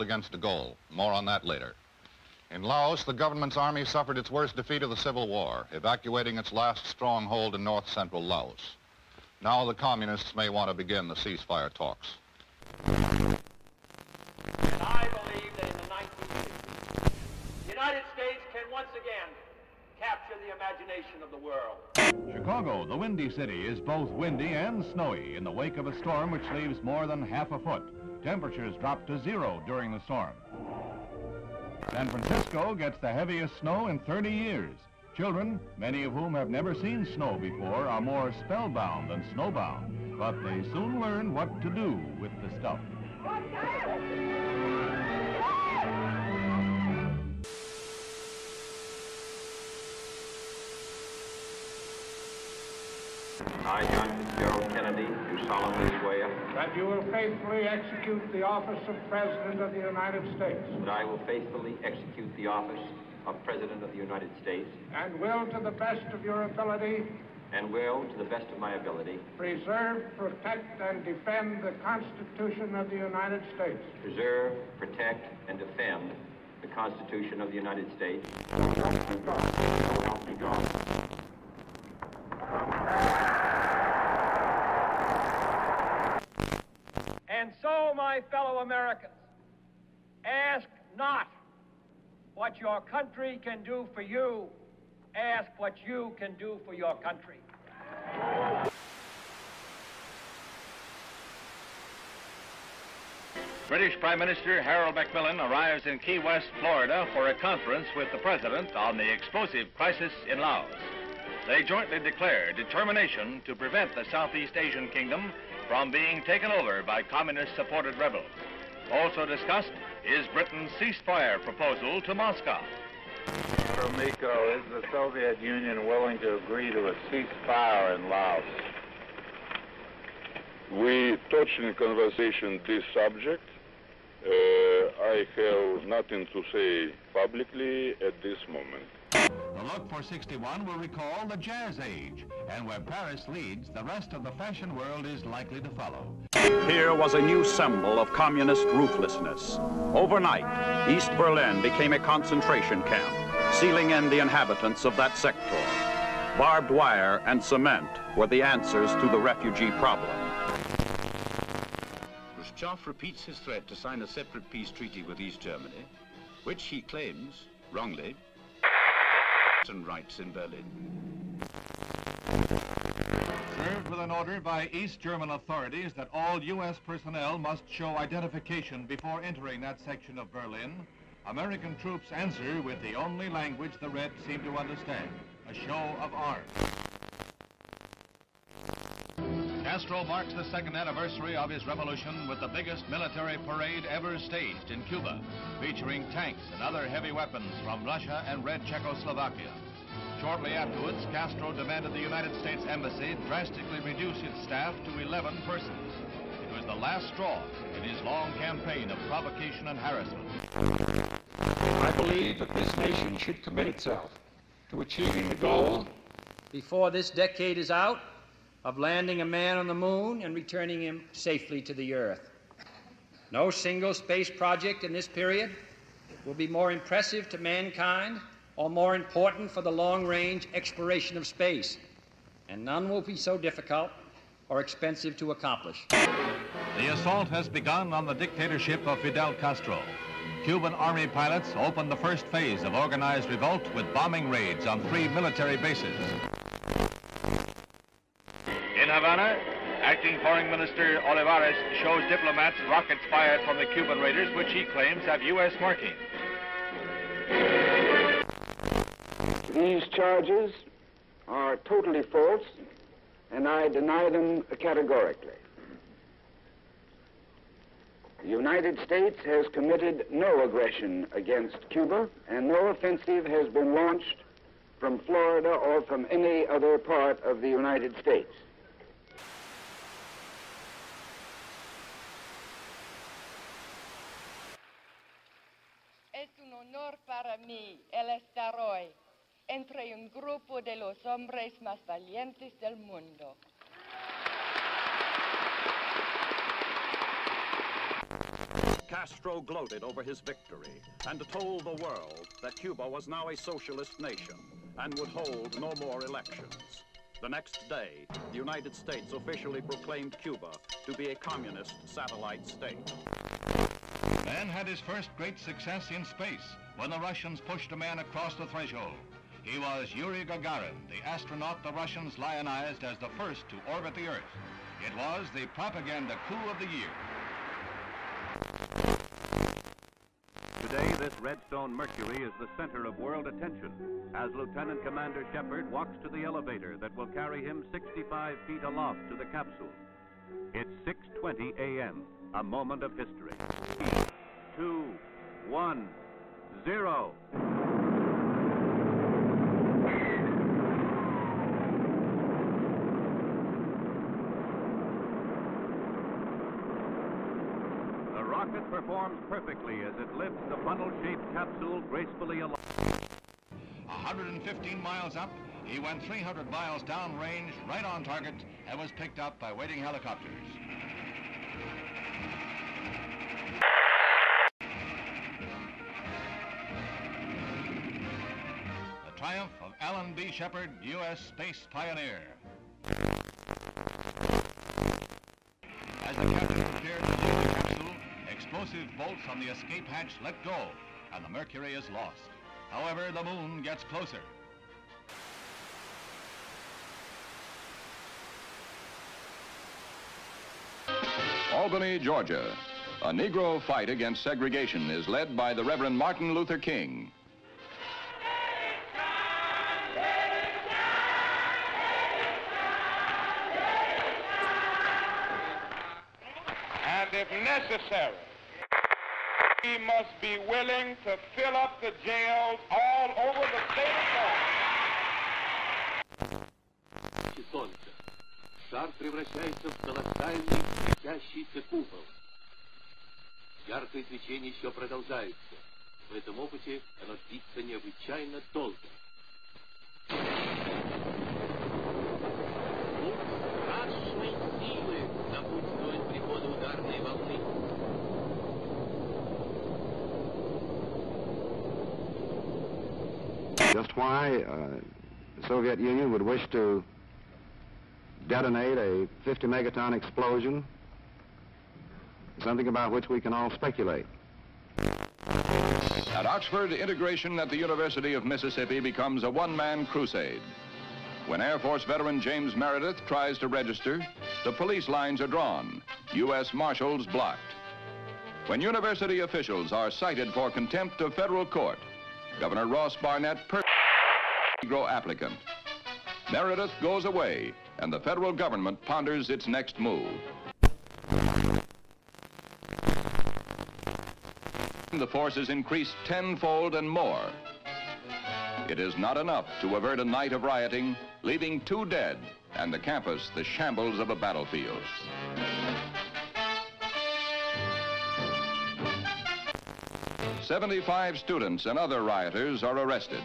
against de Gaulle. More on that later. In Laos, the government's army suffered its worst defeat of the Civil War, evacuating its last stronghold in north-central Laos. Now the communists may want to begin the ceasefire talks. And I believe that in the 1960s, the United States can once again capture the imagination of the world. Chicago, the Windy City, is both windy and snowy in the wake of a storm which leaves more than half a foot. Temperatures drop to 0 during the storm. San Francisco gets the heaviest snow in 30 years. Children, many of whom have never seen snow before, are more spellbound than snowbound, but they soon learn what to do with the stuff. I, John Fitzgerald Kennedy, do solemnly swear that you will faithfully execute the office of President of the United States. that I will faithfully execute the office of President of the United States And will, to the best of your ability, and will, to the best of my ability, preserve, protect, and defend the Constitution of the United States. preserve, protect, and defend the Constitution of the United States. So help me God. And so, my fellow Americans, ask not what your country can do for you, ask what you can do for your country. British Prime Minister Harold Macmillan arrives in Key West, Florida for a conference with the President on the explosive crisis in Laos. They jointly declare determination to prevent the Southeast Asian kingdom from being taken over by communist-supported rebels. Also discussed is Britain's ceasefire proposal to Moscow. Gromyko, is the Soviet Union willing to agree to a ceasefire in Laos? We touched in conversation this subject. I have nothing to say publicly at this moment. The look for 61 will recall the Jazz Age, and where Paris leads, the rest of the fashion world is likely to follow. Here was a new symbol of communist ruthlessness. Overnight, East Berlin became a concentration camp, sealing in the inhabitants of that sector. Barbed wire and cement were the answers to the refugee problem. Khrushchev repeats his threat to sign a separate peace treaty with East Germany, which he claims, wrongly, and rights in Berlin. Served with an order by East German authorities that all U.S. personnel must show identification before entering that section of Berlin, American troops answer with the only language the Reds seem to understand, a show of arms. Castro marks the second anniversary of his revolution with the biggest military parade ever staged in Cuba, featuring tanks and other heavy weapons from Russia and Red Czechoslovakia. Shortly afterwards, Castro demanded the United States Embassy drastically reduce its staff to 11 persons. It was the last straw in his long campaign of provocation and harassment. I believe that this nation should commit itself to achieving the goal Before this decade is out, of landing a man on the moon and returning him safely to the Earth. No single space project in this period will be more impressive to mankind or more important for the long-range exploration of space, and none will be so difficult or expensive to accomplish. The assault has begun on the dictatorship of Fidel Castro. Cuban Army pilots opened the first phase of organized revolt with bombing raids on 3 military bases. In Havana, Acting Foreign Minister Olivares shows diplomats rockets fired from the Cuban raiders, which he claims have U.S. marking. These charges are totally false, and I deny them categorically. The United States has committed no aggression against Cuba, and no offensive has been launched from Florida or from any other part of the United States. Es un honor para mí el estar hoy entre un grupo de los hombres más valientes del mundo. Castro gloated over his victory and told the world that Cuba was now a socialist nation and would hold no more elections. The next day, the United States officially proclaimed Cuba to be a communist satellite state. Man had his first great success in space when the Russians pushed a man across the threshold. He was Yuri Gagarin, the astronaut the Russians lionized as the first to orbit the Earth. It was the propaganda coup of the year. Today, this Redstone Mercury is the center of world attention as Lieutenant Commander Shepard walks to the elevator that will carry him 65 feet aloft to the capsule. It's 6:20 a.m., a moment of history. 3, 2, 1, 0. It performs perfectly as it lifts the funnel-shaped capsule gracefully along. 115 miles up, he went 300 miles downrange, right on target, and was picked up by waiting helicopters. The triumph of Alan B. Shepard, U.S. space pioneer. As the captain prepared to load the capsule, explosive bolts on the escape hatch let go, and the Mercury is lost. However, the moon gets closer. Albany, Georgia. A Negro fight against segregation is led by the Reverend Martin Luther King. And if necessary, we must be willing to fill up the jails all over the state of Georgia. Солнце. Шар превращается в колоссальный светящийся купол. Яркое свечение еще продолжается. В этом опыте оно длится необычайно долго. Страшной силы напутствует приходу ударной волны. Just why the Soviet Union would wish to detonate a 50 megaton explosion, something about which we can all speculate. At Oxford, integration at the University of Mississippi becomes a one-man crusade. When Air Force veteran James Meredith tries to register, the police lines are drawn, U.S. Marshals blocked. When university officials are cited for contempt of federal court, Governor Ross Barnett persecutes the Negro applicant. Meredith goes away, and the federal government ponders its next move. The forces increase tenfold and more. It is not enough to avert a night of rioting, leaving 2 dead and the campus the shambles of a battlefield. "75 students and other rioters are arrested.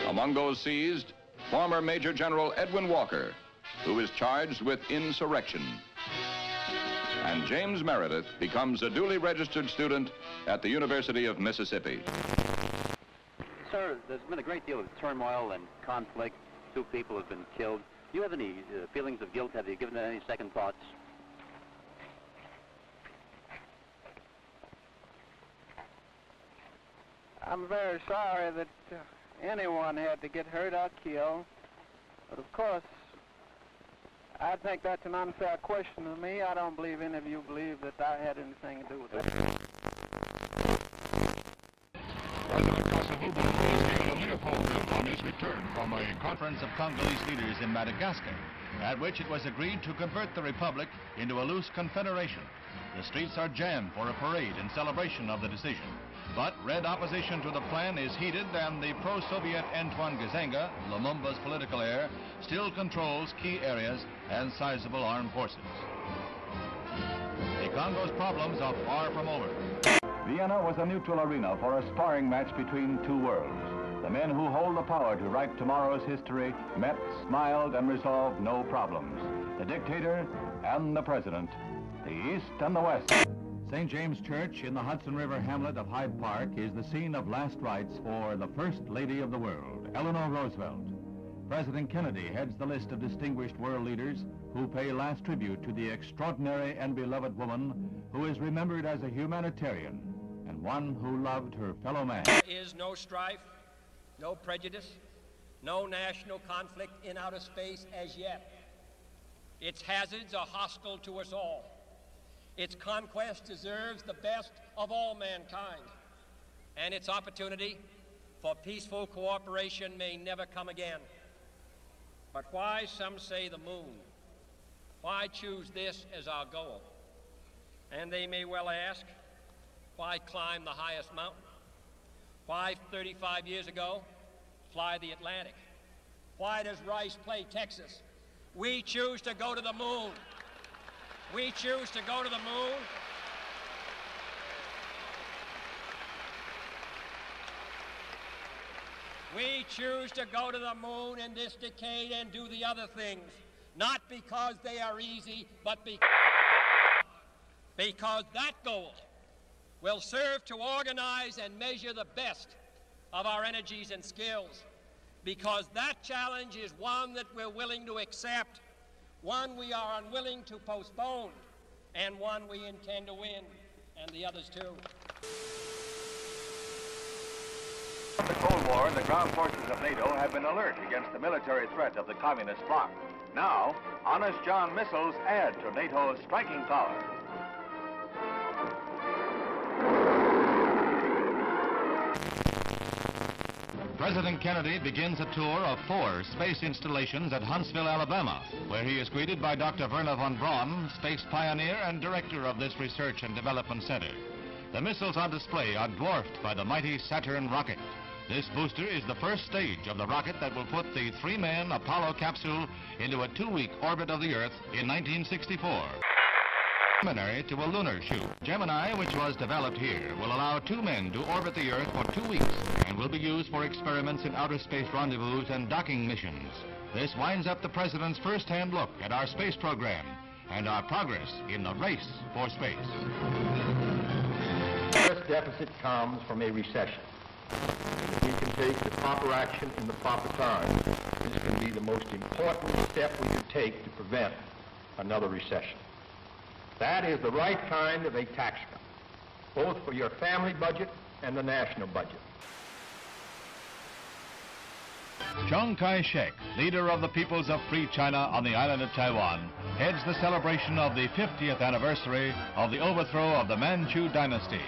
Among those seized, former Major General Edwin Walker, who is charged with insurrection. And James Meredith becomes a duly registered student at the University of Mississippi." Sir, there's been a great deal of turmoil and conflict. 2 people have been killed. Do you have any feelings of guilt? Have you given it any second thoughts? I'm very sorry that anyone had to get hurt or killed. But of course, I think that's an unfair question to me. I don't believe any of you believe that I had anything to do with that. President Kasavubu is given a Leopold on his return from a conference of Congolese leaders in Madagascar, at which it was agreed to convert the republic into a loose confederation. The streets are jammed for a parade in celebration of the decision. But red opposition to the plan is heated, and the pro-Soviet Antoine Gizenga, Lumumba's political heir, still controls key areas and sizable armed forces. The Congo's problems are far from over. Vienna was a neutral arena for a sparring match between 2 worlds. The men who hold the power to write tomorrow's history met, smiled, and resolved no problems. The dictator and the President, the East and the West. St. James Church in the Hudson River hamlet of Hyde Park is the scene of last rites for the First Lady of the World, Eleanor Roosevelt. President Kennedy heads the list of distinguished world leaders who pay last tribute to the extraordinary and beloved woman who is remembered as a humanitarian and one who loved her fellow man. There is no strife, no prejudice, no national conflict in outer space as yet. Its hazards are hostile to us all. Its conquest deserves the best of all mankind, and its opportunity for peaceful cooperation may never come again. But why, some say, the moon? Why choose this as our goal? And they may well ask, why climb the highest mountain? Why, 35 years ago, fly the Atlantic? Why does Rice play Texas? We choose to go to the moon. We choose to go to the moon. We choose to go to the moon in this decade and do the other things, not because they are easy, but because that goal will serve to organize and measure the best of our energies and skills, because that challenge is one that we're willing to accept, one we are unwilling to postpone, and one we intend to win, and the others too. From the Cold War, the ground forces of NATO have been alert against the military threat of the communist bloc. Now, Honest John missiles add to NATO's striking power. President Kennedy begins a tour of 4 space installations at Huntsville, Alabama, where he is greeted by Dr. Wernher von Braun, space pioneer and director of this research and development center. The missiles on display are dwarfed by the mighty Saturn rocket. This booster is the first stage of the rocket that will put the 3-man Apollo capsule into a 2-week orbit of the Earth in 1964. Preliminary to a lunar shoot. Gemini, which was developed here, will allow 2 men to orbit the Earth for 2 weeks and will be used for experiments in outer space rendezvous and docking missions. This winds up the President's first-hand look at our space program and our progress in the race for space. The first deficit comes from a recession. If we can take the proper action in the proper time, this can be the most important step we could take to prevent another recession. That is the right kind of a tax cut, both for your family budget and the national budget. Chiang Kai-shek, leader of the peoples of Free China on the island of Taiwan, heads the celebration of the 50th anniversary of the overthrow of the Manchu dynasty.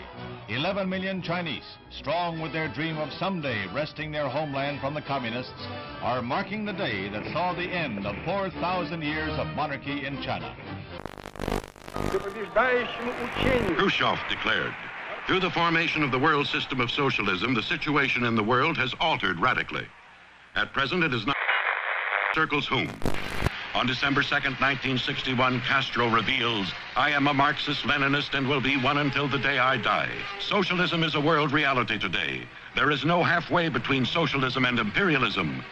11 million Chinese, strong with their dream of someday wresting their homeland from the communists, are marking the day that saw the end of 4,000 years of monarchy in China. Khrushchev declared, through the formation of the world system of socialism, the situation in the world has altered radically. At present, it is not circles whom. On December 2nd, 1961, Castro reveals, I am a Marxist-Leninist and will be one until the day I die. Socialism is a world reality today. There is no halfway between socialism and imperialism.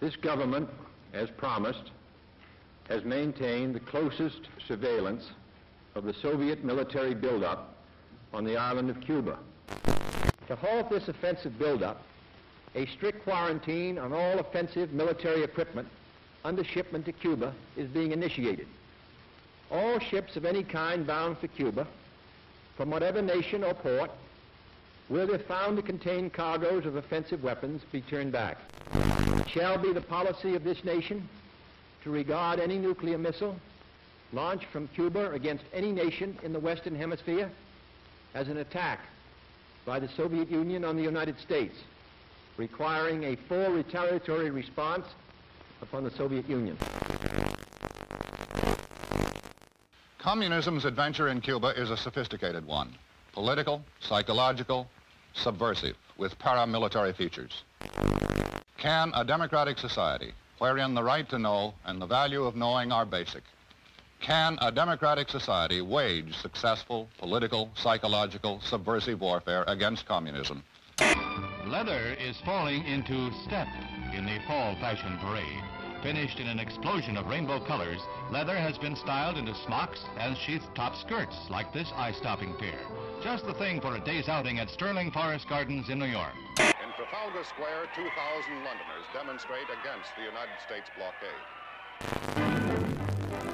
This government, as promised, has maintained the closest surveillance of the Soviet military buildup on the island of Cuba. To halt this offensive buildup, a strict quarantine on all offensive military equipment under shipment to Cuba is being initiated. All ships of any kind bound for Cuba, from whatever nation or port, will, if found to contain cargoes of offensive weapons, be turned back. It shall be the policy of this nation to regard any nuclear missile launched from Cuba against any nation in the Western Hemisphere as an attack by the Soviet Union on the United States, requiring a full retaliatory response upon the Soviet Union. Communism's adventure in Cuba is a sophisticated one. Political, psychological, subversive, with paramilitary features. Can a democratic society, wherein the right to know and the value of knowing are basic, can a democratic society wage successful political, psychological, subversive warfare against communism? Leather is falling into step in the fall fashion parade. Finished in an explosion of rainbow colors, leather has been styled into smocks and sheath-top skirts like this eye-stopping pair. Just the thing for a day's outing at Sterling Forest Gardens in New York. In Trafalgar Square, 2,000 Londoners demonstrate against the United States blockade.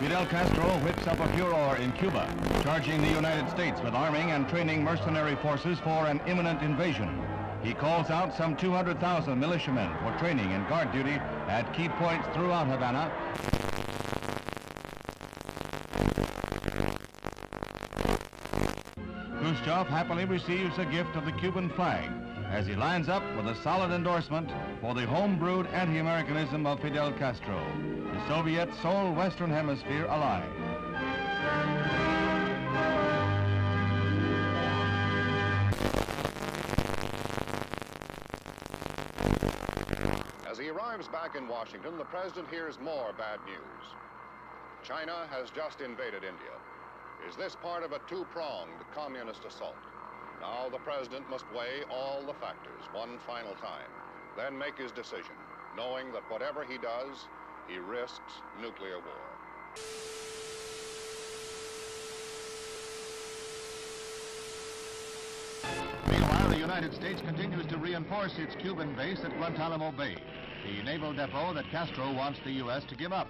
Fidel Castro whips up a furor in Cuba, charging the United States with arming and training mercenary forces for an imminent invasion. He calls out some 200,000 militiamen for training and guard duty at key points throughout Havana. Khrushchev happily receives a gift of the Cuban flag as he lines up with a solid endorsement for the home-brewed anti-Americanism of Fidel Castro, the Soviet sole Western Hemisphere ally. As he arrives back in Washington, the president hears more bad news. China has just invaded India. Is this part of a two-pronged communist assault? Now the president must weigh all the factors one final time, then make his decision, knowing that whatever he does, he risks nuclear war. Meanwhile, the United States continues to reinforce its Cuban base at Guantanamo Bay, the naval depot that Castro wants the U.S. to give up.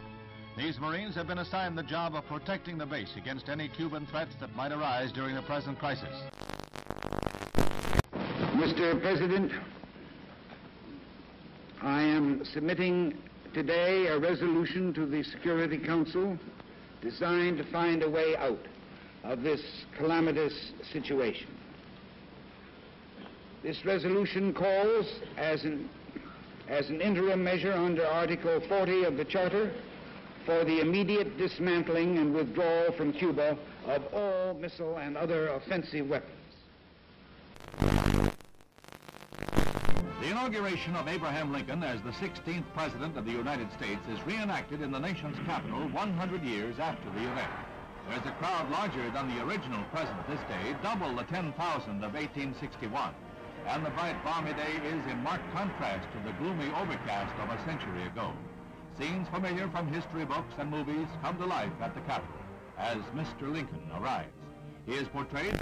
These Marines have been assigned the job of protecting the base against any Cuban threats that might arise during the present crisis. Mr. President, I am submitting today a resolution to the Security Council designed to find a way out of this calamitous situation. This resolution calls, as an interim measure under Article 40 of the Charter, for the immediate dismantling and withdrawal from Cuba of all missile and other offensive weapons. The inauguration of Abraham Lincoln as the 16th President of the United States is reenacted in the nation's capital 100 years after the event. There's a crowd larger than the original President this day, double the 10,000 of 1861. And the bright balmy day is in marked contrast to the gloomy overcast of a century ago. Scenes familiar from history books and movies come to life at the Capitol as Mr. Lincoln arrives. He is portrayed.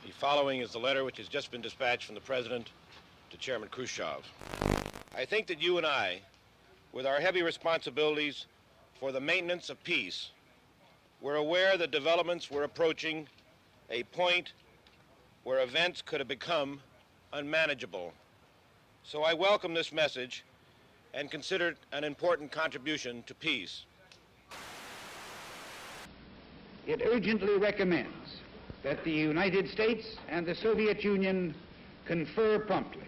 The following is the letter which has just been dispatched from the President to Chairman Khrushchev. I think that you and I, with our heavy responsibilities for the maintenance of peace, were aware that developments were approaching a point where events could have become unmanageable. So I welcome this message and consider it an important contribution to peace. It urgently recommends that the United States and the Soviet Union confer promptly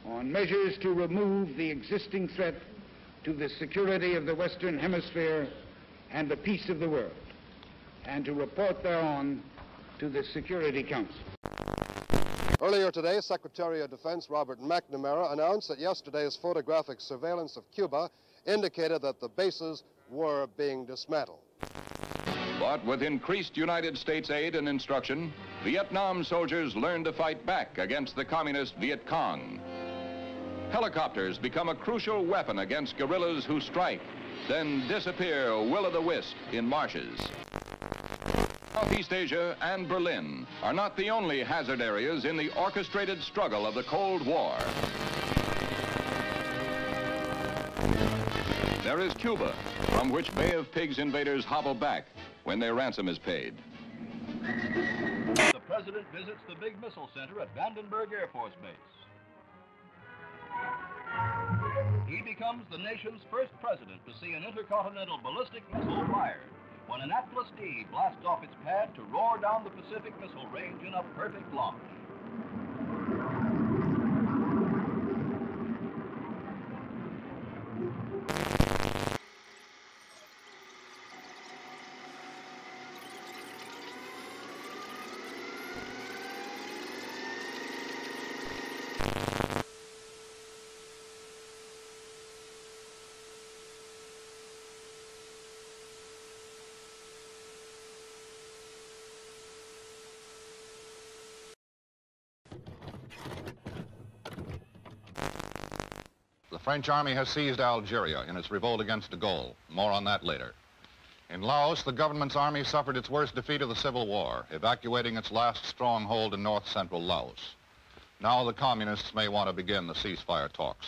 on measures to remove the existing threat to the security of the Western Hemisphere and the peace of the world, and to report thereon to the Security Council. Earlier today, Secretary of Defense Robert McNamara announced that yesterday's photographic surveillance of Cuba indicated that the bases were being dismantled. But with increased United States aid and instruction, Vietnam soldiers learned to fight back against the communist Viet Cong. Helicopters become a crucial weapon against guerrillas who strike, then disappear will-o'-the-wisp in marshes. Southeast Asia and Berlin are not the only hazard areas in the orchestrated struggle of the Cold War. There is Cuba, from which Bay of Pigs invaders hobble back when their ransom is paid. The President visits the big missile center at Vandenberg Air Force Base. He becomes the nation's first president to see an intercontinental ballistic missile fired when an Atlas D blasts off its pad to roar down the Pacific Missile Range in a perfect launch. French army has seized Algeria in its revolt against de Gaulle. More on that later. In Laos, the government's army suffered its worst defeat of the Civil War, evacuating its last stronghold in north-central Laos. Now the communists may want to begin the ceasefire talks.